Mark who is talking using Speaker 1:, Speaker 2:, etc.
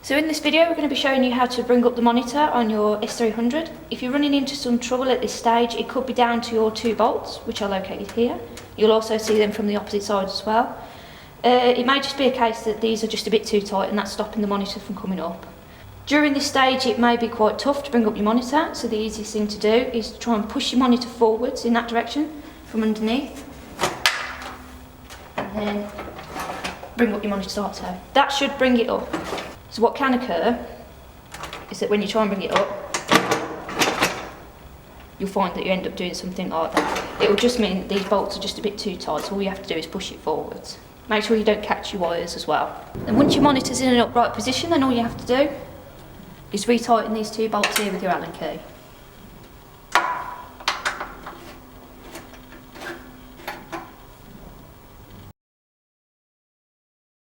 Speaker 1: So in this video we're going to be showing you how to bring up the monitor on your S300. If you're running into some trouble at this stage, it could be down to your 2 bolts, which are located here. You'll also see them from the opposite side as well. It may just be a case that these are just a bit too tight and that's stopping the monitor from coming up. During this stage it may be quite tough to bring up your monitor, so the easiest thing to do is to try and push your monitor forwards in that direction from underneath. And then bring up your monitor like so. That should bring it up. So what can occur is that when you try and bring it up, you'll find that you end up doing something like that. It will just mean that these bolts are just a bit too tight, so all you have to do is push it forwards. Make sure you don't catch your wires as well. And once your monitor's in an upright position, then all you have to do is retighten these 2 bolts here with your Allen key.